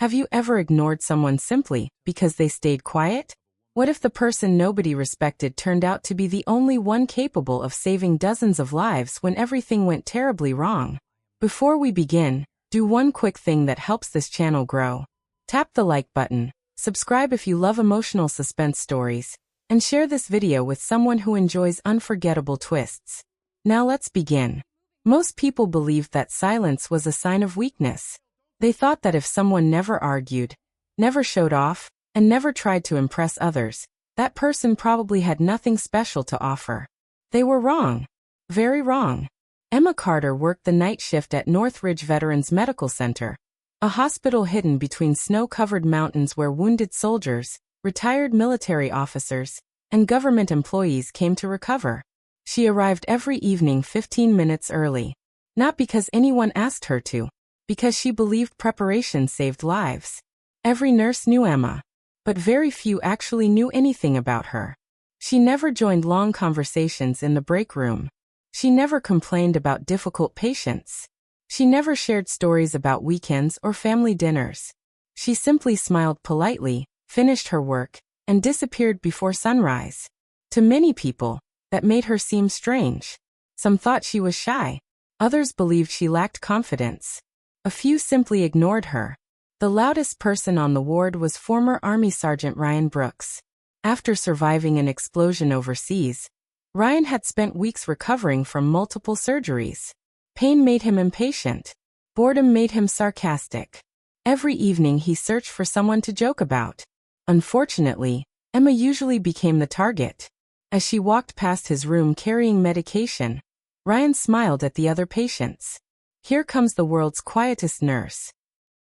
Have you ever ignored someone simply because they stayed quiet? What if the person nobody respected turned out to be the only one capable of saving dozens of lives when everything went terribly wrong? Before we begin, do one quick thing that helps this channel grow. Tap the like button, subscribe if you love emotional suspense stories, and share this video with someone who enjoys unforgettable twists. Now let's begin. Most people believed that silence was a sign of weakness. They thought that if someone never argued, never showed off, and never tried to impress others, that person probably had nothing special to offer. They were wrong. Very wrong. Emma Carter worked the night shift at Northridge Veterans Medical Center, a hospital hidden between snow-covered mountains where wounded soldiers, retired military officers, and government employees came to recover. She arrived every evening 15 minutes early. Not because anyone asked her to, because she believed preparation saved lives. Every nurse knew Emma, but very few actually knew anything about her. She never joined long conversations in the break room. She never complained about difficult patients. She never shared stories about weekends or family dinners. She simply smiled politely, finished her work, and disappeared before sunrise. To many people, that made her seem strange. Some thought she was shy. Others believed she lacked confidence. A few simply ignored her. The loudest person on the ward was former Army Sergeant Ryan Brooks. After surviving an explosion overseas, Ryan had spent weeks recovering from multiple surgeries. Pain made him impatient. Boredom made him sarcastic. Every evening he searched for someone to joke about. Unfortunately, Emma usually became the target. As she walked past his room carrying medication, Ryan smiled at the other patients. Here comes the world's quietest nurse.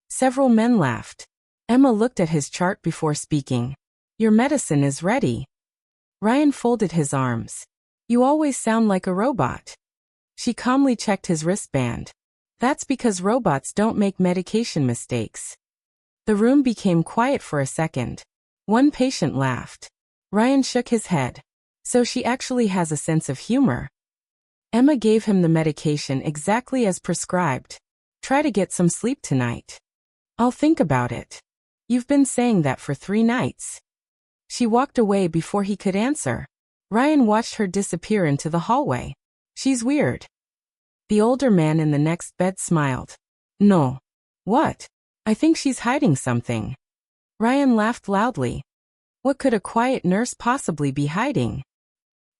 Several men laughed. Emma looked at his chart before speaking. Your medicine is ready. Ryan folded his arms. You always sound like a robot. She calmly checked his wristband. That's because robots don't make medication mistakes. The room became quiet for a second. One patient laughed. Ryan shook his head. So she actually has a sense of humor. Emma gave him the medication exactly as prescribed. Try to get some sleep tonight. I'll think about it. You've been saying that for 3 nights. She walked away before he could answer. Ryan watched her disappear into the hallway. She's weird. The older man in the next bed smiled. No. What? I think she's hiding something. Ryan laughed loudly. What could a quiet nurse possibly be hiding?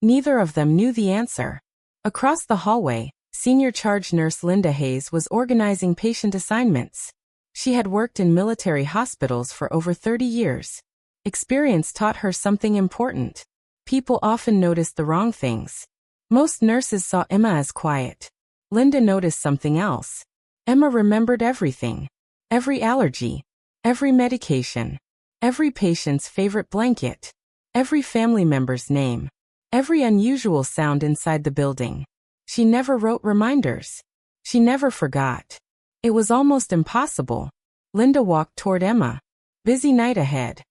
Neither of them knew the answer. Across the hallway, senior charge nurse Linda Hayes was organizing patient assignments. She had worked in military hospitals for over 30 years. Experience taught her something important. People often noticed the wrong things. Most nurses saw Emma as quiet. Linda noticed something else. Emma remembered everything. Every allergy. Every medication. Every patient's favorite blanket. Every family member's name. Every unusual sound inside the building. She never wrote reminders. She never forgot. It was almost impossible. Linda walked toward Emma. Busy night ahead.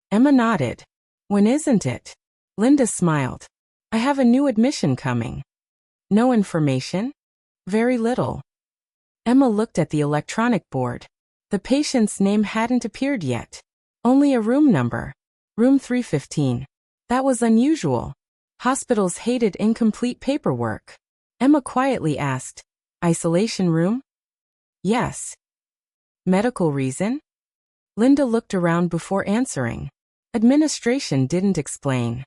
Emma nodded. When isn't it? Linda smiled. I have a new admission coming. No information? Very little. Emma looked at the electronic board. The patient's name hadn't appeared yet. Only a room number. Room 315. That was unusual. Hospitals hated incomplete paperwork. Emma quietly asked, Isolation room? Yes. Medical reason? Linda looked around before answering. Administration didn't explain.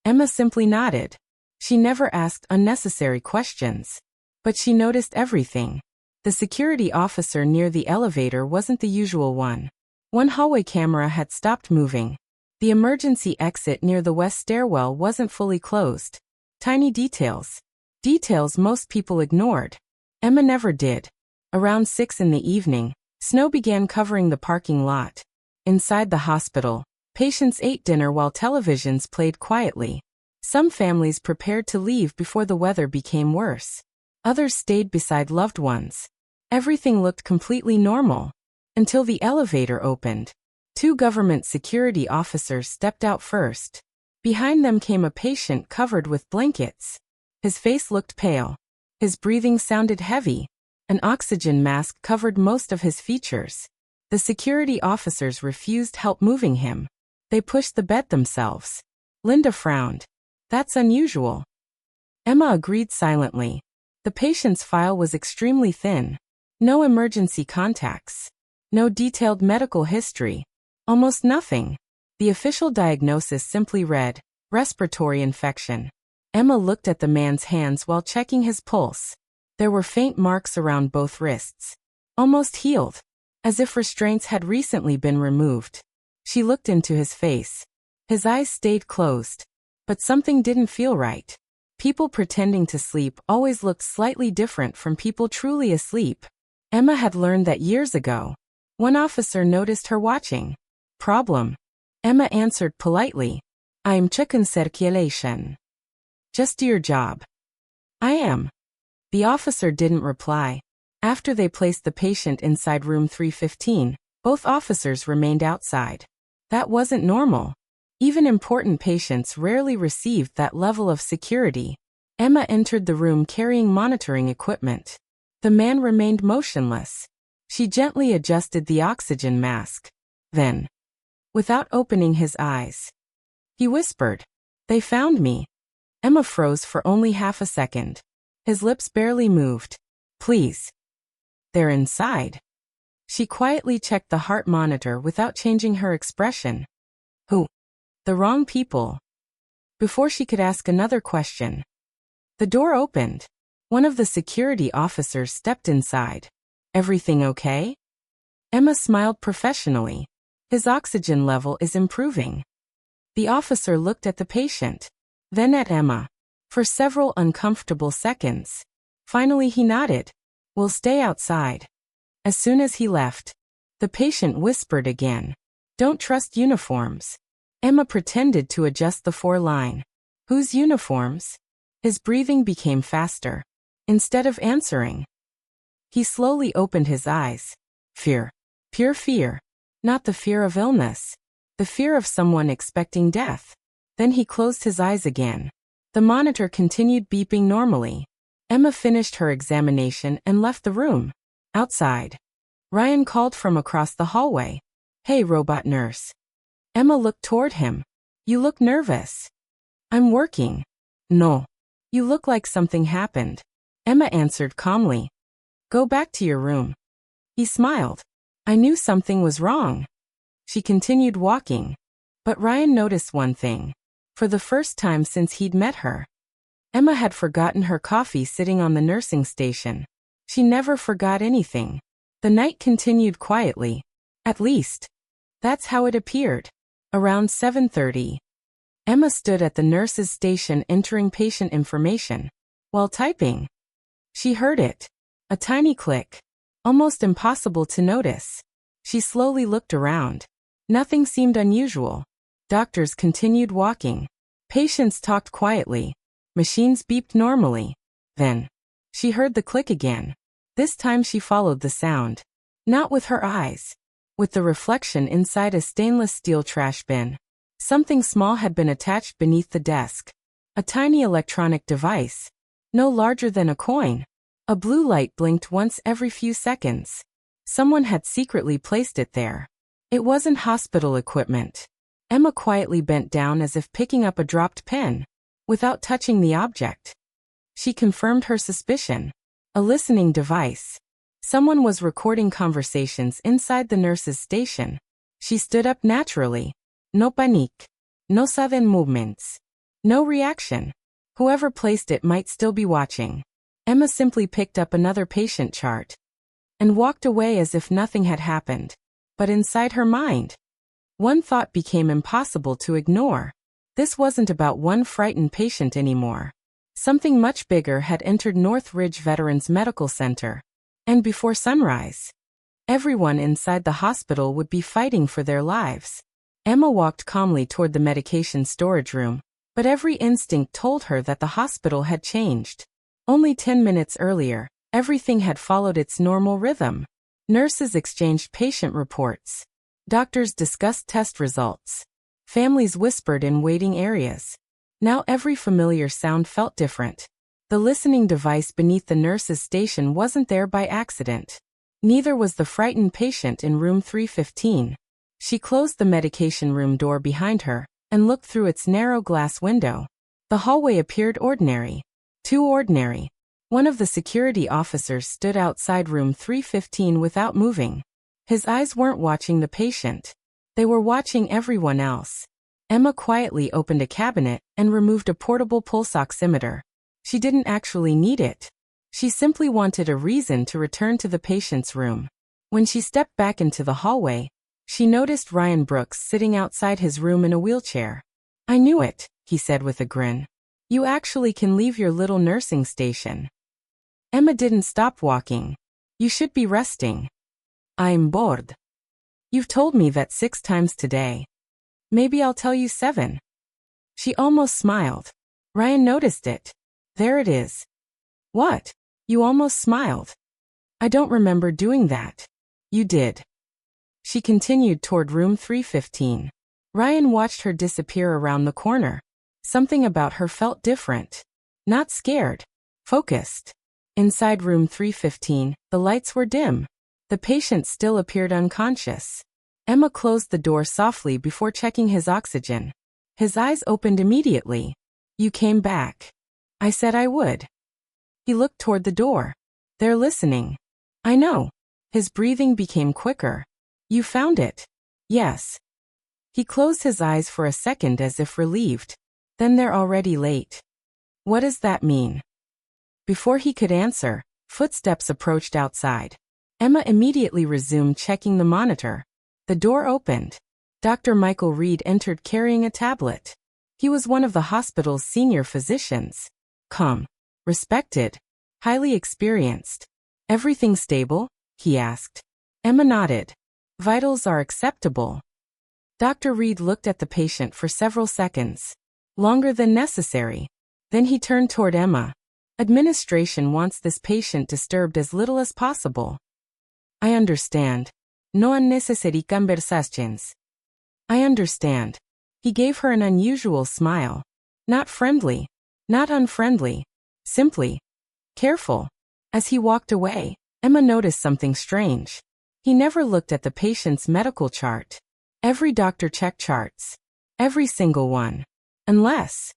Emma simply nodded. She never asked unnecessary questions. But she noticed everything. The security officer near the elevator wasn't the usual one. One hallway camera had stopped moving. The emergency exit near the west stairwell wasn't fully closed. Tiny details. Details most people ignored. Emma never did. Around 6 in the evening, snow began covering the parking lot. Inside the hospital, patients ate dinner while televisions played quietly. Some families prepared to leave before the weather became worse. Others stayed beside loved ones. Everything looked completely normal. Until the elevator opened. 2 government security officers stepped out first. Behind them came a patient covered with blankets. His face looked pale. His breathing sounded heavy. An oxygen mask covered most of his features. The security officers refused help moving him. They pushed the bed themselves. Linda frowned. That's unusual. Emma agreed silently. The patient's file was extremely thin. No emergency contacts. No detailed medical history. Almost nothing. The official diagnosis simply read, respiratory infection. Emma looked at the man's hands while checking his pulse. There were faint marks around both wrists. Almost healed. As if restraints had recently been removed. She looked into his face. His eyes stayed closed. But something didn't feel right. People pretending to sleep always looked slightly different from people truly asleep. Emma had learned that years ago. One officer noticed her watching. Problem. Emma answered politely. I'm checking circulation. Just do your job. I am. The officer didn't reply. After they placed the patient inside room 315, both officers remained outside. That wasn't normal. Even important patients rarely received that level of security. Emma entered the room carrying monitoring equipment. The man remained motionless. She gently adjusted the oxygen mask. Then, without opening his eyes, he whispered, "They found me." Emma froze for only half a second. His lips barely moved. "Please." "They're inside." She quietly checked the heart monitor without changing her expression. "Who?" "The wrong people." Before she could ask another question, the door opened. One of the security officers stepped inside. "Everything okay?" Emma smiled professionally. "His oxygen level is improving." The officer looked at the patient, then at Emma. For several uncomfortable seconds. Finally he nodded. "We'll stay outside." As soon as he left, the patient whispered again. "Don't trust uniforms." Emma pretended to adjust the four-line. "Whose uniforms?" His breathing became faster. Instead of answering, he slowly opened his eyes. Fear. Pure fear. Not the fear of illness. The fear of someone expecting death. Then he closed his eyes again. The monitor continued beeping normally. Emma finished her examination and left the room. Outside, Ryan called from across the hallway. "Hey, robot nurse." Emma looked toward him. "You look nervous." "I'm working." "No. You look like something happened." Emma answered calmly. "Go back to your room." He smiled. "I knew something was wrong." She continued walking. But Ryan noticed one thing. For the first time since he'd met her, Emma had forgotten her coffee sitting on the nursing station. She never forgot anything. The night continued quietly. At least, that's how it appeared. Around 7:30, Emma stood at the nurse's station entering patient information. While typing, she heard it. A tiny click. Almost impossible to notice. She slowly looked around. Nothing seemed unusual. Doctors continued walking. Patients talked quietly. Machines beeped normally. Then, she heard the click again. This time she followed the sound. Not with her eyes. With the reflection inside a stainless steel trash bin. Something small had been attached beneath the desk. A tiny electronic device. No larger than a coin. A blue light blinked once every few seconds. Someone had secretly placed it there. It wasn't hospital equipment. Emma quietly bent down as if picking up a dropped pen. Without touching the object, she confirmed her suspicion. A listening device. Someone was recording conversations inside the nurse's station. She stood up naturally. No panique. No sudden movements. No reaction. Whoever placed it might still be watching. Emma simply picked up another patient chart and walked away as if nothing had happened. But inside her mind, one thought became impossible to ignore. This wasn't about one frightened patient anymore. Something much bigger had entered North Ridge Veterans Medical Center. And before sunrise, everyone inside the hospital would be fighting for their lives. Emma walked calmly toward the medication storage room, but every instinct told her that the hospital had changed. Only 10 minutes earlier, everything had followed its normal rhythm. Nurses exchanged patient reports. Doctors discussed test results. Families whispered in waiting areas. Now every familiar sound felt different. The listening device beneath the nurse's station wasn't there by accident. Neither was the frightened patient in room 315. She closed the medication room door behind her and looked through its narrow glass window. The hallway appeared ordinary. Too ordinary. One of the security officers stood outside room 315 without moving. His eyes weren't watching the patient. They were watching everyone else. Emma quietly opened a cabinet and removed a portable pulse oximeter. She didn't actually need it. She simply wanted a reason to return to the patient's room. When she stepped back into the hallway, she noticed Ryan Brooks sitting outside his room in a wheelchair. "I knew it," he said with a grin. "You actually can leave your little nursing station." Emma didn't stop walking. "You should be resting." "I'm bored." "You've told me that 6 times today. Maybe I'll tell you 7. She almost smiled. Ryan noticed it. "There it is." "What? You almost smiled." "I don't remember doing that." "You did." She continued toward room 315. Ryan watched her disappear around the corner. Something about her felt different. Not scared. Focused. Inside room 315, the lights were dim. The patient still appeared unconscious. Emma closed the door softly before checking his oxygen. His eyes opened immediately. "You came back. I said I would." He looked toward the door. "They're listening." "I know." His breathing became quicker. "You found it." "Yes." He closed his eyes for a second as if relieved. "Then they're already late." "What does that mean?" Before he could answer, footsteps approached outside. Emma immediately resumed checking the monitor. The door opened. Dr. Michael Reed entered carrying a tablet. He was one of the hospital's senior physicians. Calm. Respected. Highly experienced. "Everything stable?" he asked. Emma nodded. "Vitals are acceptable." Dr. Reed looked at the patient for several seconds. Longer than necessary. Then he turned toward Emma. "Administration wants this patient disturbed as little as possible." "I understand. No unnecessary conversations." "I understand." He gave her an unusual smile. Not friendly. Not unfriendly. Simply careful. As he walked away, Emma noticed something strange. He never looked at the patient's medical chart. Every doctor checked charts. Every single one. Unless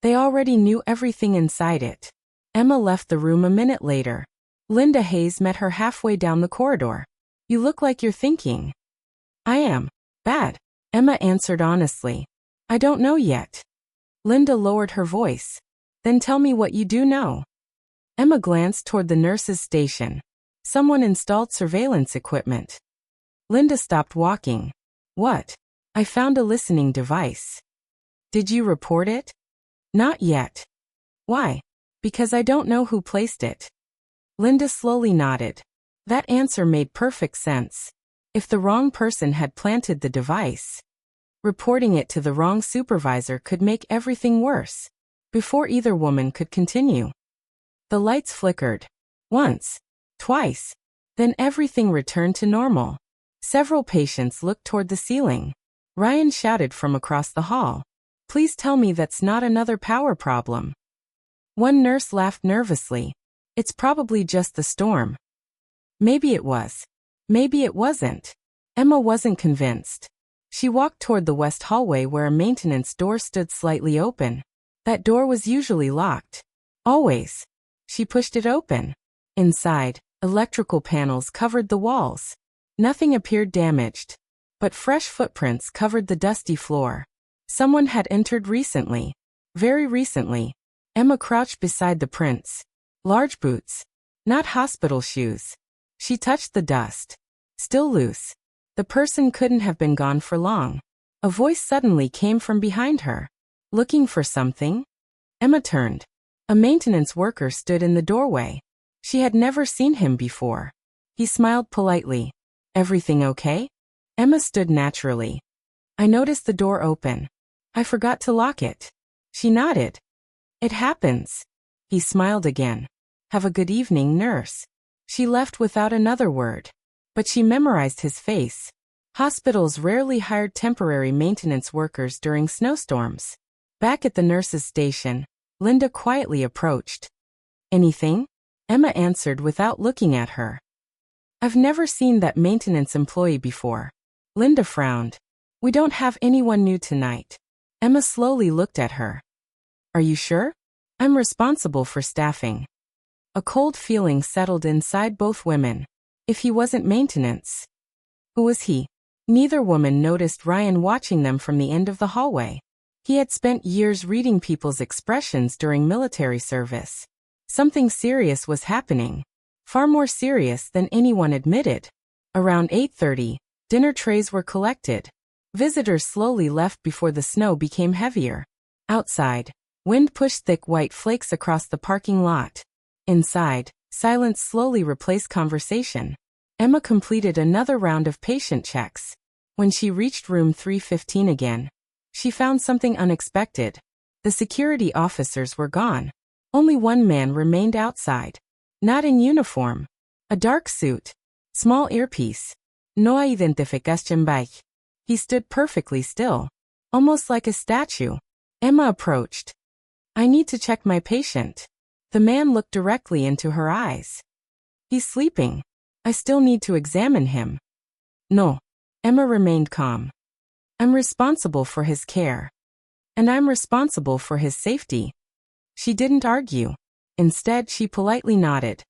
they already knew everything inside it. Emma left the room a minute later. Linda Hayes met her halfway down the corridor. "You look like you're thinking." "I am. Bad." Emma answered honestly. "I don't know yet." Linda lowered her voice. "Then tell me what you do know." Emma glanced toward the nurse's station. Someone installed surveillance equipment. Linda stopped walking. "What?" "I found a listening device." "Did you report it?" "Not yet." "Why?" "Because I don't know who placed it." Linda slowly nodded. That answer made perfect sense. If the wrong person had planted the device, reporting it to the wrong supervisor could make everything worse. Before either woman could continue, the lights flickered. Once. Twice. Then everything returned to normal. Several patients looked toward the ceiling. Ryan shouted from across the hall. "Please tell me that's not another power problem." One nurse laughed nervously. "It's probably just the storm." Maybe it was. Maybe it wasn't. Emma wasn't convinced. She walked toward the west hallway where a maintenance door stood slightly open. That door was usually locked. Always. She pushed it open. Inside, electrical panels covered the walls. Nothing appeared damaged. But fresh footprints covered the dusty floor. Someone had entered recently. Very recently. Emma crouched beside the prints. Large boots. Not hospital shoes. She touched the dust. Still loose. The person couldn't have been gone for long. A voice suddenly came from behind her. "Looking for something?" Emma turned. A maintenance worker stood in the doorway. She had never seen him before. He smiled politely. "Everything okay?" Emma stood naturally. "I noticed the door open. I forgot to lock it." She nodded. "It happens." He smiled again. "Have a good evening, nurse." She left without another word. But she memorized his face. Hospitals rarely hired temporary maintenance workers during snowstorms. Back at the nurse's station, Linda quietly approached. "Anything?" Emma answered without looking at her. I've never seen that maintenance employee before. Linda frowned. We don't have anyone new tonight. Emma slowly looked at her. Are you sure? I'm responsible for staffing. A cold feeling settled inside both women. If he wasn't maintenance, who was he? Neither woman noticed Ryan watching them from the end of the hallway. He had spent years reading people's expressions during military service. Something serious was happening. Far more serious than anyone admitted. Around 8:30, dinner trays were collected. Visitors slowly left before the snow became heavier. Outside, wind pushed thick white flakes across the parking lot. Inside, silence slowly replaced conversation. Emma completed another round of patient checks. When she reached room 315 again, she found something unexpected. The security officers were gone. Only one man remained outside. Not in uniform. A dark suit. Small earpiece. No identificación by. He stood perfectly still. Almost like a statue. Emma approached. I need to check my patient. The man looked directly into her eyes. He's sleeping. I still need to examine him. No. Emma remained calm. I'm responsible for his care. And I'm responsible for his safety. She didn't argue. Instead, she politely nodded.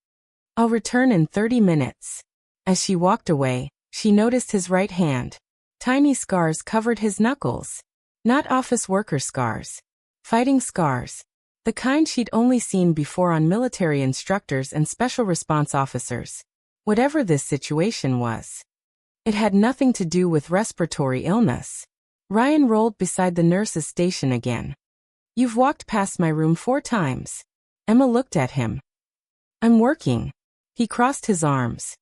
I'll return in 30 minutes. As she walked away, she noticed his right hand. Tiny scars covered his knuckles. Not office worker scars. Fighting scars. The kind she'd only seen before on military instructors and special response officers. Whatever this situation was, it had nothing to do with respiratory illness. Ryan rolled beside the nurse's station again. You've walked past my room 4 times. Emma looked at him. I'm working. He crossed his arms.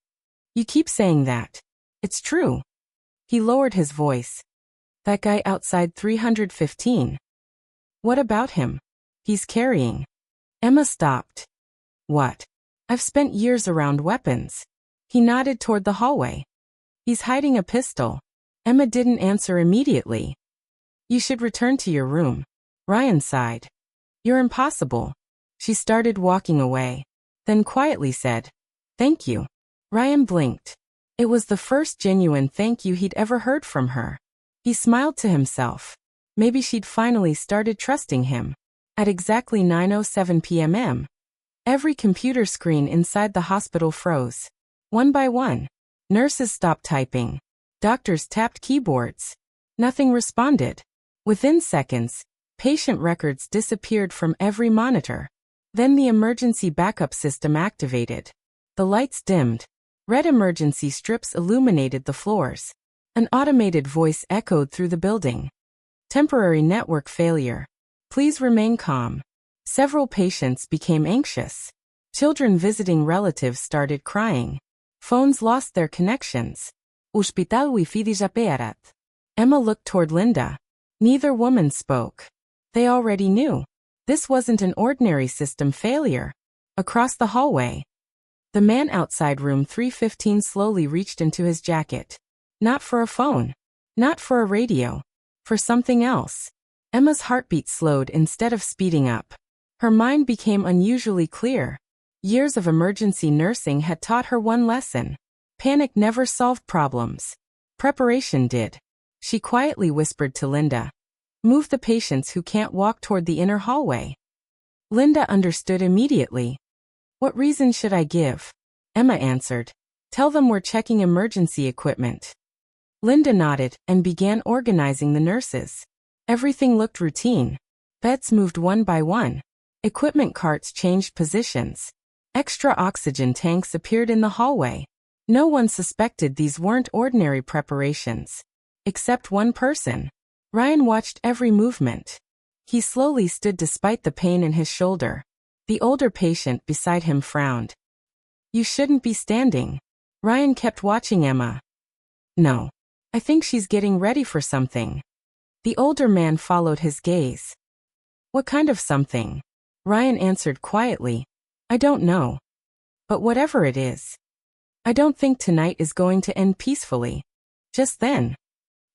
You keep saying that. It's true. He lowered his voice. That guy outside 315. What about him? He's carrying. Emma stopped. What? I've spent years around weapons. He nodded toward the hallway. He's hiding a pistol. Emma didn't answer immediately. You should return to your room. Ryan sighed. You're impossible. She started walking away. Then quietly said, Thank you. Ryan blinked. It was the first genuine thank you he'd ever heard from her. He smiled to himself. Maybe she'd finally started trusting him. At exactly 9:07 p.m. Every computer screen inside the hospital froze. One by one. Nurses stopped typing. Doctors tapped keyboards. Nothing responded. Within seconds, patient records disappeared from every monitor. Then the emergency backup system activated. The lights dimmed. Red emergency strips illuminated the floors. An automated voice echoed through the building. Temporary network failure. Please remain calm. Several patients became anxious. Children visiting relatives started crying. Phones lost their connections. Hospital Wi-Fi desaparerat. Emma looked toward Linda. Neither woman spoke. They already knew. This wasn't an ordinary system failure. Across the hallway, the man outside room 315 slowly reached into his jacket. Not for a phone. Not for a radio. For something else. Emma's heartbeat slowed instead of speeding up. Her mind became unusually clear. Years of emergency nursing had taught her one lesson. Panic never solved problems. Preparation did. She quietly whispered to Linda. Move the patients who can't walk toward the inner hallway. Linda understood immediately. What reason should I give? Emma answered. Tell them we're checking emergency equipment. Linda nodded and began organizing the nurses. Everything looked routine. Beds moved one by one. Equipment carts changed positions. Extra oxygen tanks appeared in the hallway. No one suspected these weren't ordinary preparations. Except one person. Ryan watched every movement. He slowly stood despite the pain in his shoulder. The older patient beside him frowned. You shouldn't be standing. Ryan kept watching Emma. No. I think she's getting ready for something. The older man followed his gaze. What kind of something? Ryan answered quietly. I don't know. But whatever it is, I don't think tonight is going to end peacefully. Just then,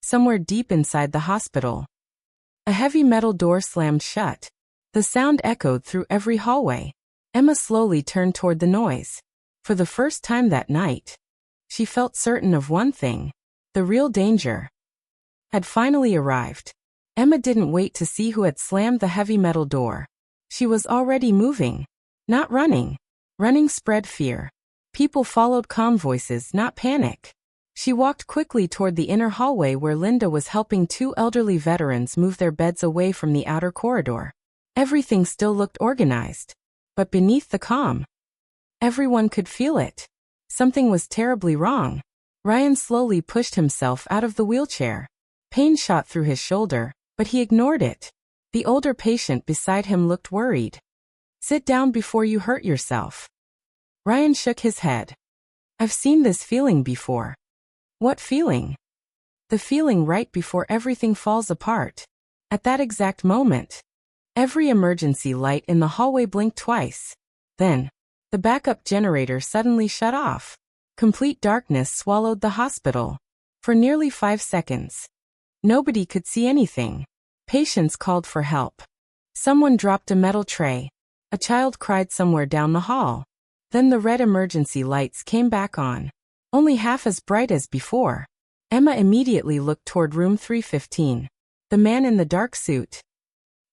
somewhere deep inside the hospital, a heavy metal door slammed shut. The sound echoed through every hallway. Emma slowly turned toward the noise. For the first time that night, She felt certain of one thing. The real danger had finally arrived. Emma didn't wait to see who had slammed the heavy metal door. She was already moving. Not running. Running spread fear. People followed calm voices, not panic. She walked quickly toward the inner hallway where Linda was helping two elderly veterans move their beds away from the outer corridor. Everything still looked organized. But beneath the calm, everyone could feel it. Something was terribly wrong. Ryan slowly pushed himself out of the wheelchair. Pain shot through his shoulder, but he ignored it. The older patient beside him looked worried. "Sit down before you hurt yourself." Ryan shook his head. "I've seen this feeling before." "What feeling?" "The feeling right before everything falls apart." At that exact moment, every emergency light in the hallway blinked twice. Then, the backup generator suddenly shut off. Complete darkness swallowed the hospital. For nearly 5 seconds, nobody could see anything. Patients called for help. Someone dropped a metal tray. A child cried somewhere down the hall. Then the red emergency lights came back on. Only half as bright as before. Emma immediately looked toward room 315. The man in the dark suit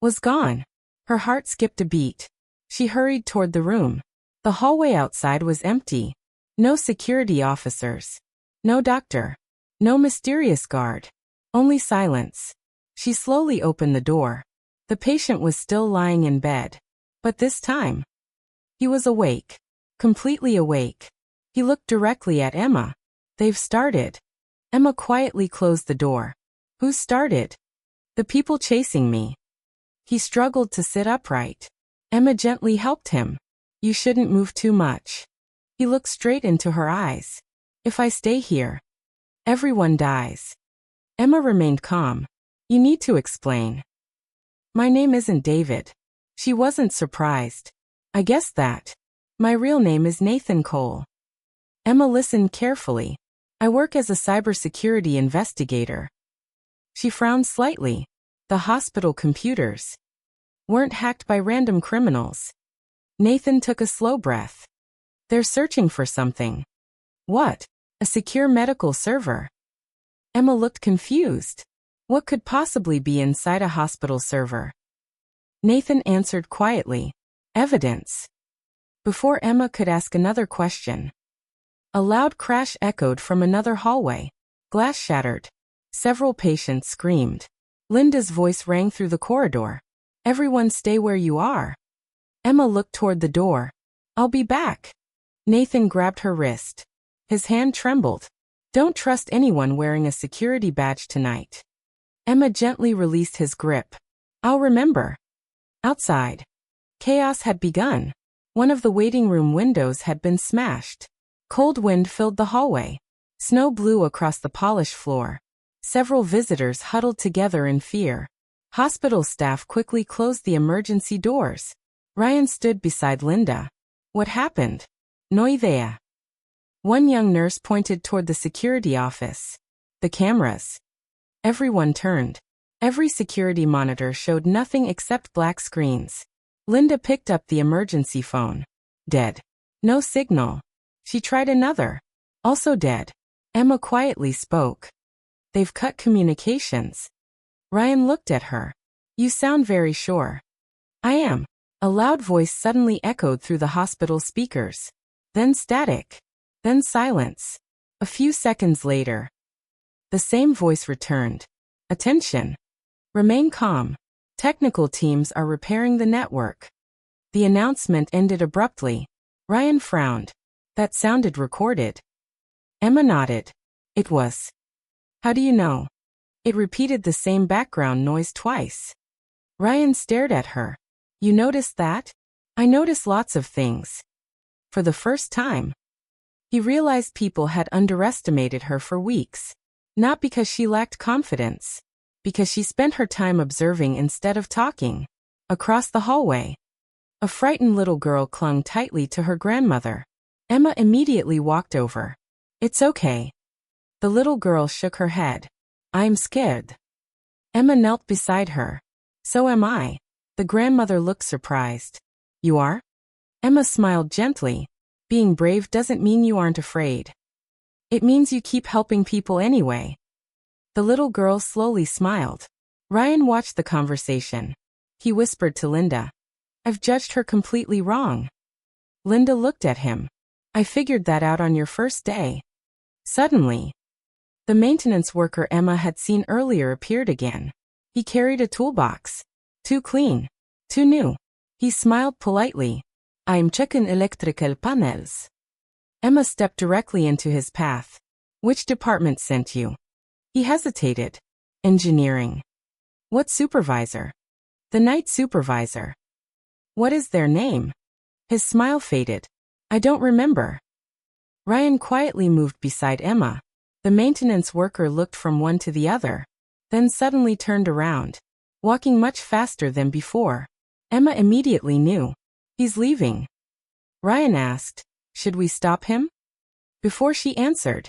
was gone. Her heart skipped a beat. She hurried toward the room. The hallway outside was empty. No security officers. No doctor. No mysterious guard. Only silence. She slowly opened the door. The patient was still lying in bed. But this time, he was awake. Completely awake. He looked directly at Emma. "They've started." Emma quietly closed the door. "Who started?" "The people chasing me." He struggled to sit upright. Emma gently helped him. "You shouldn't move too much." He looked straight into her eyes. "If I stay here, everyone dies." Emma remained calm. "You need to explain." "My name isn't David." She wasn't surprised. "I guessed that. My real name is Nathan Cole." Emma listened carefully. "I work as a cybersecurity investigator." She frowned slightly. "The hospital computers weren't hacked by random criminals." Nathan took a slow breath. "They're searching for something." "What?" "A secure medical server." Emma looked confused. What could possibly be inside a hospital server? Nathan answered quietly. "Evidence." Before Emma could ask another question, a loud crash echoed from another hallway. Glass shattered. Several patients screamed. Linda's voice rang through the corridor. "Everyone stay where you are." Emma looked toward the door. "I'll be back." Nathan grabbed her wrist. His hand trembled. "Don't trust anyone wearing a security badge tonight." Emma gently released his grip. "I'll remember." Outside, chaos had begun. One of the waiting room windows had been smashed. Cold wind filled the hallway. Snow blew across the polished floor. Several visitors huddled together in fear. Hospital staff quickly closed the emergency doors. Ryan stood beside Linda. "What happened?" "No idea." One young nurse pointed toward the security office. "The cameras." Everyone turned. Every security monitor showed nothing except black screens. Linda picked up the emergency phone. Dead. No signal. She tried another. Also dead. Emma quietly spoke. "They've cut communications." Ryan looked at her. "You sound very sure." "I am." A loud voice suddenly echoed through the hospital speakers. Then static. Then silence. A few seconds later, the same voice returned. "Attention. Remain calm. Technical teams are repairing the network." The announcement ended abruptly. Ryan frowned. "That sounded recorded." Emma nodded. "It was." "How do you know?" It repeated the same background noise twice. Ryan stared at her. "You noticed that?" "I notice lots of things." For the first time, he realized people had underestimated her for weeks. Not because she lacked confidence, because she spent her time observing instead of talking. Across the hallway, a frightened little girl clung tightly to her grandmother. Emma immediately walked over. "It's okay." The little girl shook her head. "I'm scared." Emma knelt beside her. "So am I." The grandmother looked surprised. "You are?" Emma smiled gently. "Being brave doesn't mean you aren't afraid." It means you keep helping people anyway. The little girl slowly smiled. Ryan watched the conversation. He whispered to Linda, "I've judged her completely wrong." Linda looked at him. "I figured that out on your first day." Suddenly, the maintenance worker Emma had seen earlier appeared again. He carried a toolbox. Too clean. Too new. He smiled politely. "I'm checking electrical panels." Emma stepped directly into his path. "Which department sent you?" He hesitated. "Engineering." "What supervisor?" "The night supervisor." "What is their name?" His smile faded. "I don't remember." Ryan quietly moved beside Emma. The maintenance worker looked from one to the other, then suddenly turned around, walking much faster than before. Emma immediately knew. "He's leaving." Ryan asked, "Should we stop him?" Before she answered,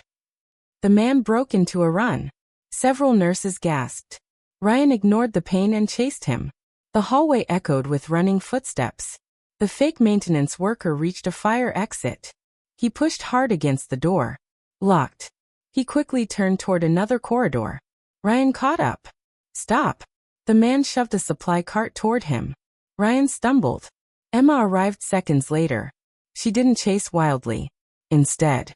the man broke into a run. Several nurses gasped. Ryan ignored the pain and chased him. The hallway echoed with running footsteps. The fake maintenance worker reached a fire exit. He pushed hard against the door. Locked. He quickly turned toward another corridor. Ryan caught up. "Stop." The man shoved a supply cart toward him. Ryan stumbled. Emma arrived seconds later. She didn't chase wildly. Instead,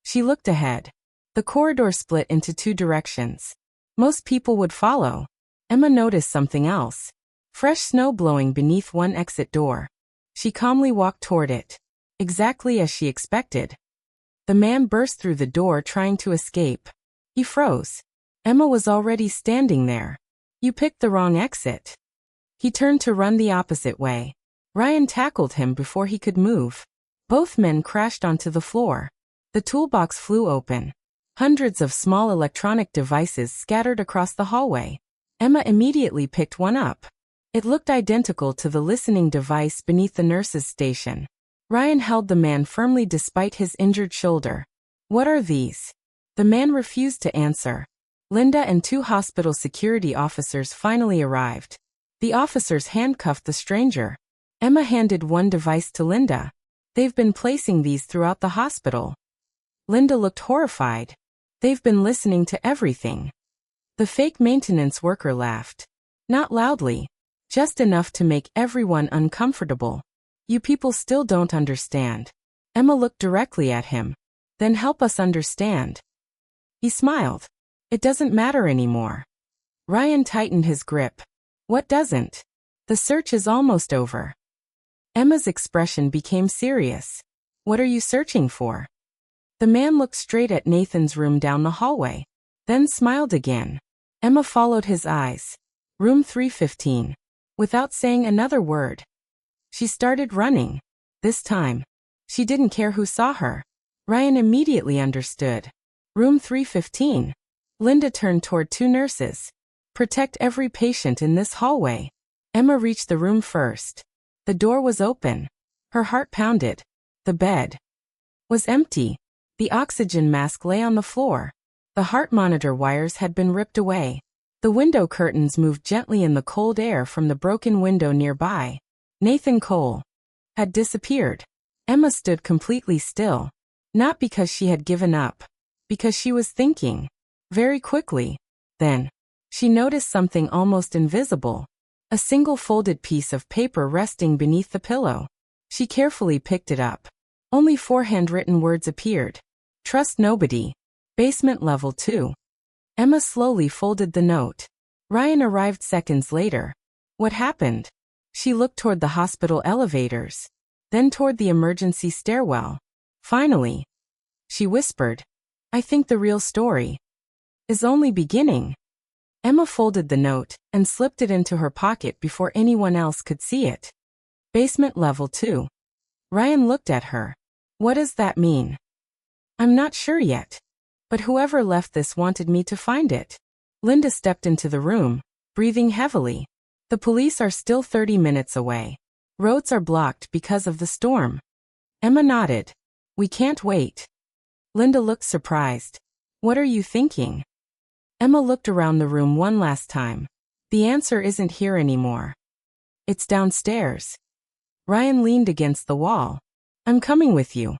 she looked ahead. The corridor split into two directions. Most people would follow. Emma noticed something else. Fresh snow blowing beneath one exit door. She calmly walked toward it. Exactly as she expected. The man burst through the door trying to escape. He froze. Emma was already standing there. "You picked the wrong exit." He turned to run the opposite way. Ryan tackled him before he could move. Both men crashed onto the floor. The toolbox flew open. Hundreds of small electronic devices scattered across the hallway. Emma immediately picked one up. It looked identical to the listening device beneath the nurse's station. Ryan held the man firmly despite his injured shoulder. "What are these?" The man refused to answer. Linda and two hospital security officers finally arrived. The officers handcuffed the stranger. Emma handed one device to Linda. "They've been placing these throughout the hospital." Linda looked horrified. "They've been listening to everything." The fake maintenance worker laughed. Not loudly. Just enough to make everyone uncomfortable. "You people still don't understand." Emma looked directly at him. "Then help us understand." He smiled. "It doesn't matter anymore." Ryan tightened his grip. "What doesn't?" "The search is almost over." Emma's expression became serious. "What are you searching for?" The man looked straight at Nathan's room down the hallway, then smiled again. Emma followed his eyes. Room 315. Without saying another word, she started running. This time, she didn't care who saw her. Ryan immediately understood. Room 315. Linda turned toward two nurses. "Protect every patient in this hallway." Emma reached the room first. The door was open. Her heart pounded. The bed was empty. The oxygen mask lay on the floor. The heart monitor wires had been ripped away. The window curtains moved gently in the cold air from the broken window nearby. Nathan Cole had disappeared. Emma stood completely still. Not because she had given up. Because she was thinking. Very quickly. Then, she noticed something almost invisible. A single folded piece of paper resting beneath the pillow. She carefully picked it up. Only 4 handwritten words appeared. "Trust nobody. Basement level 2. Emma slowly folded the note. Ryan arrived seconds later. "What happened?" She looked toward the hospital elevators, then toward the emergency stairwell. Finally, she whispered, "I think the real story is only beginning." Emma folded the note and slipped it into her pocket before anyone else could see it. Basement level 2. Ryan looked at her. "What does that mean?" "I'm not sure yet. But whoever left this wanted me to find it." Linda stepped into the room, breathing heavily. "The police are still 30 minutes away. Roads are blocked because of the storm." Emma nodded. "We can't wait." Linda looked surprised. "What are you thinking?" Emma looked around the room one last time. "The answer isn't here anymore. It's downstairs." Ryan leaned against the wall. "I'm coming with you."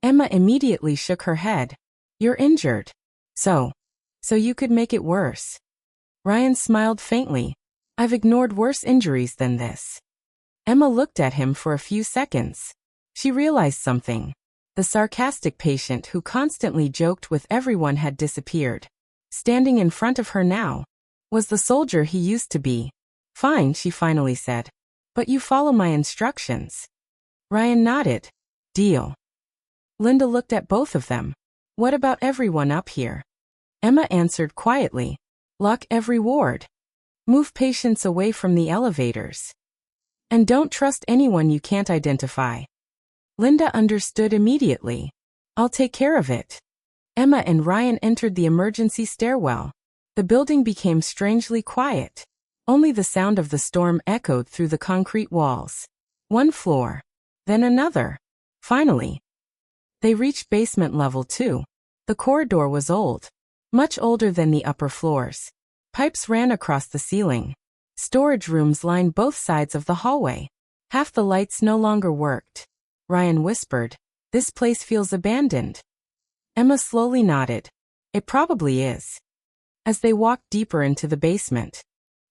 Emma immediately shook her head. You're injured. So you could make it worse. Ryan smiled faintly. I've ignored worse injuries than this. Emma looked at him for a few seconds. She realized something. The sarcastic patient who constantly joked with everyone had disappeared. Standing in front of her now was the soldier he used to be. Fine, she finally said. But you follow my instructions. Ryan nodded. Deal. Linda looked at both of them. What about everyone up here? Emma answered quietly. Lock every ward. Move patients away from the elevators. And don't trust anyone you can't identify. Linda understood immediately. I'll take care of it. Emma and Ryan entered the emergency stairwell. The building became strangely quiet. Only the sound of the storm echoed through the concrete walls. One floor. Then another. Finally, they reached basement level 2. The corridor was old. Much older than the upper floors. Pipes ran across the ceiling. Storage rooms lined both sides of the hallway. Half the lights no longer worked. Ryan whispered, "This place feels abandoned." Emma slowly nodded. It probably is. As they walked deeper into the basement,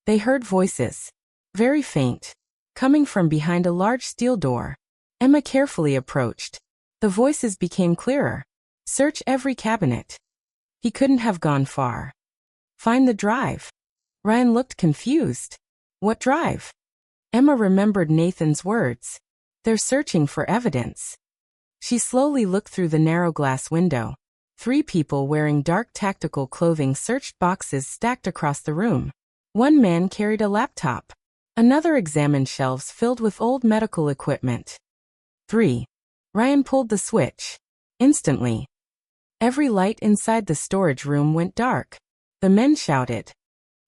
they heard voices. Very faint. Coming from behind a large steel door. Emma carefully approached. The voices became clearer. Search every cabinet. He couldn't have gone far. Find the drive. Ryan looked confused. What drive? Emma remembered Nathan's words. They're searching for evidence. She slowly looked through the narrow glass window. 3 people wearing dark tactical clothing searched boxes stacked across the room. One man carried a laptop. Another examined shelves filled with old medical equipment. 3. Ryan pulled the switch. Instantly, every light inside the storage room went dark. The men shouted.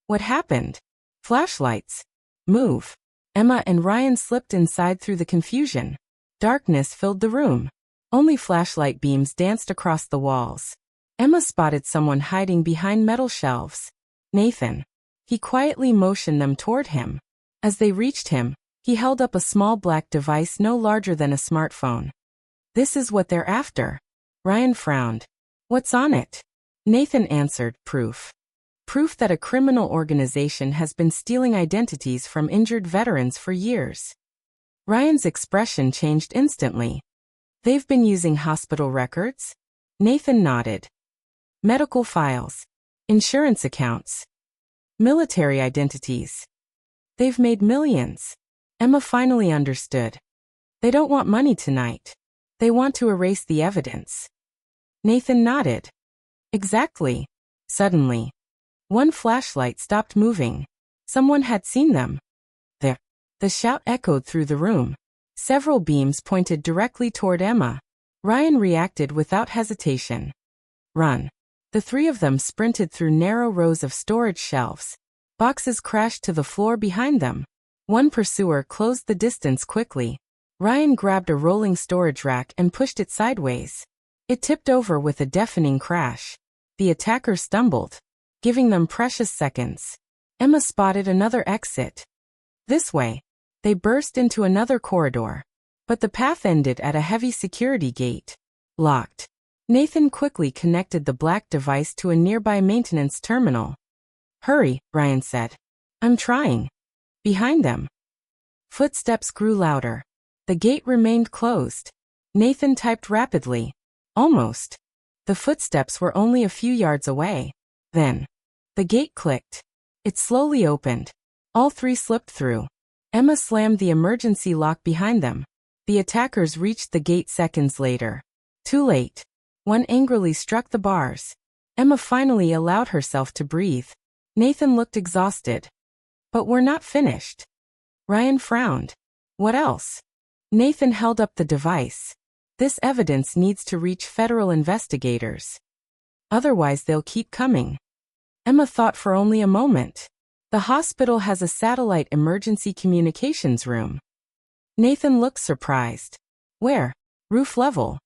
What happened? Flashlights. Move. Emma and Ryan slipped inside through the confusion. Darkness filled the room. Only flashlight beams danced across the walls. Emma spotted someone hiding behind metal shelves. Nathan. He quietly motioned them toward him. As they reached him, he held up a small black device no larger than a smartphone. This is what they're after. Ryan frowned. What's on it? Nathan answered, proof. Proof that a criminal organization has been stealing identities from injured veterans for years. Ryan's expression changed instantly. They've been using hospital records? Nathan nodded. Medical files. Insurance accounts. Military identities. They've made millions. Emma finally understood. They don't want money tonight. They want to erase the evidence. Nathan nodded. Exactly. Suddenly, one flashlight stopped moving. Someone had seen them. There. The shout echoed through the room. Several beams pointed directly toward Emma. Ryan reacted without hesitation. Run. The 3 of them sprinted through narrow rows of storage shelves. Boxes crashed to the floor behind them. One pursuer closed the distance quickly. Ryan grabbed a rolling storage rack and pushed it sideways. It tipped over with a deafening crash. The attacker stumbled, giving them precious seconds. Emma spotted another exit. This way. They burst into another corridor. But the path ended at a heavy security gate. Locked. Nathan quickly connected the black device to a nearby maintenance terminal. Hurry, Ryan said. I'm trying. Behind them. Footsteps grew louder. The gate remained closed. Nathan typed rapidly. Almost. The footsteps were only a few yards away. Then, the gate clicked. It slowly opened. All 3 slipped through. Emma slammed the emergency lock behind them. The attackers reached the gate seconds later. Too late. One angrily struck the bars. Emma finally allowed herself to breathe. Nathan looked exhausted. But we're not finished. Ryan frowned. What else? Nathan held up the device. This evidence needs to reach federal investigators. Otherwise they'll keep coming. Emma thought for only a moment. The hospital has a satellite emergency communications room. Nathan looked surprised. Where? Roof level.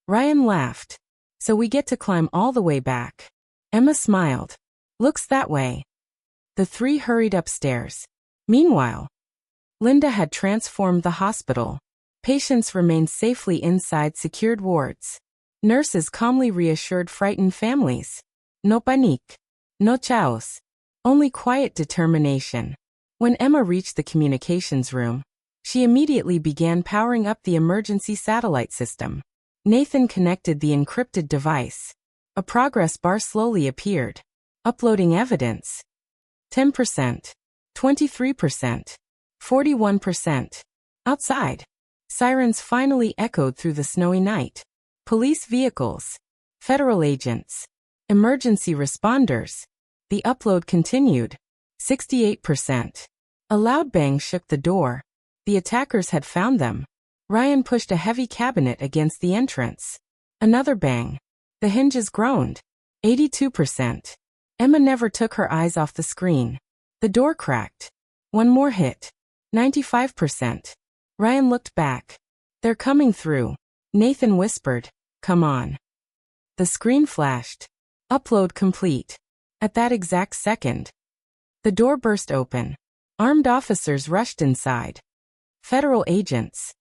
Ryan laughed. So we get to climb all the way back. Emma smiled. Looks that way. The 3 hurried upstairs. Meanwhile, Linda had transformed the hospital. Patients remained safely inside secured wards. Nurses calmly reassured frightened families. No panique. No chaos. Only quiet determination. When Emma reached the communications room, she immediately began powering up the emergency satellite system. Nathan connected the encrypted device. A progress bar slowly appeared. Uploading evidence. 10%. 23%. 41%. Outside. Sirens finally echoed through the snowy night. Police vehicles. Federal agents. Emergency responders. The upload continued. 68%. A loud bang shook the door. The attackers had found them. Ryan pushed a heavy cabinet against the entrance. Another bang. The hinges groaned. 82%. Emma never took her eyes off the screen. The door cracked. One more hit. 95%. Ryan looked back. They're coming through. Nathan whispered, "Come on." The screen flashed. Upload complete. At that exact second, the door burst open. Armed officers rushed inside. Federal agents.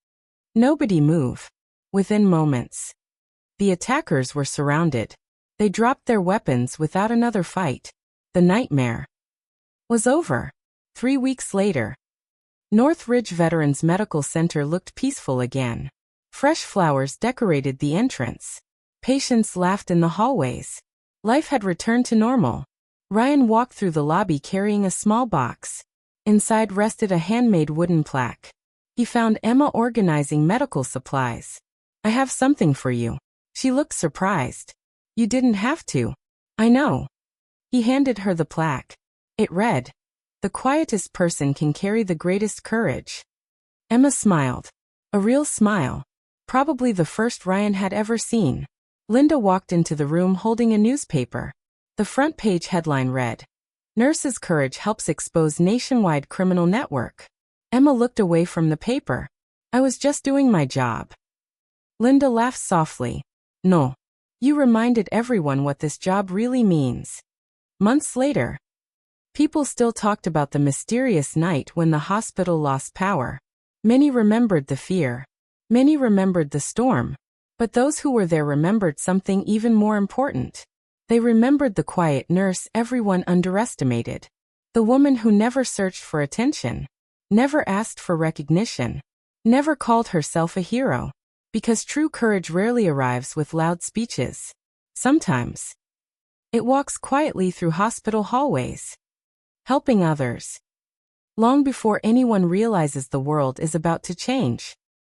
Nobody move. Within moments, the attackers were surrounded. They dropped their weapons without another fight. The nightmare was over. 3 weeks later, North Ridge Veterans Medical Center looked peaceful again. Fresh flowers decorated the entrance. Patients laughed in the hallways. Life had returned to normal. Ryan walked through the lobby carrying a small box. Inside rested a handmade wooden plaque. He found Emma organizing medical supplies. "I have something for you." She looked surprised. "You didn't have to." "I know." He handed her the plaque. It read, "The quietest person can carry the greatest courage." Emma smiled. A real smile. Probably the first Ryan had ever seen. Linda walked into the room holding a newspaper. The front page headline read, "Nurses' Courage Helps Expose Nationwide Criminal Network." Emma looked away from the paper. "I was just doing my job." Linda laughed softly. "No. You reminded everyone what this job really means." Months later, people still talked about the mysterious night when the hospital lost power. Many remembered the fear. Many remembered the storm. But those who were there remembered something even more important. They remembered the quiet nurse everyone underestimated. The woman who never searched for attention. Never asked for recognition. Never called herself a hero. Because true courage rarely arrives with loud speeches. Sometimes it walks quietly through hospital hallways, helping others, long before anyone realizes the world is about to change.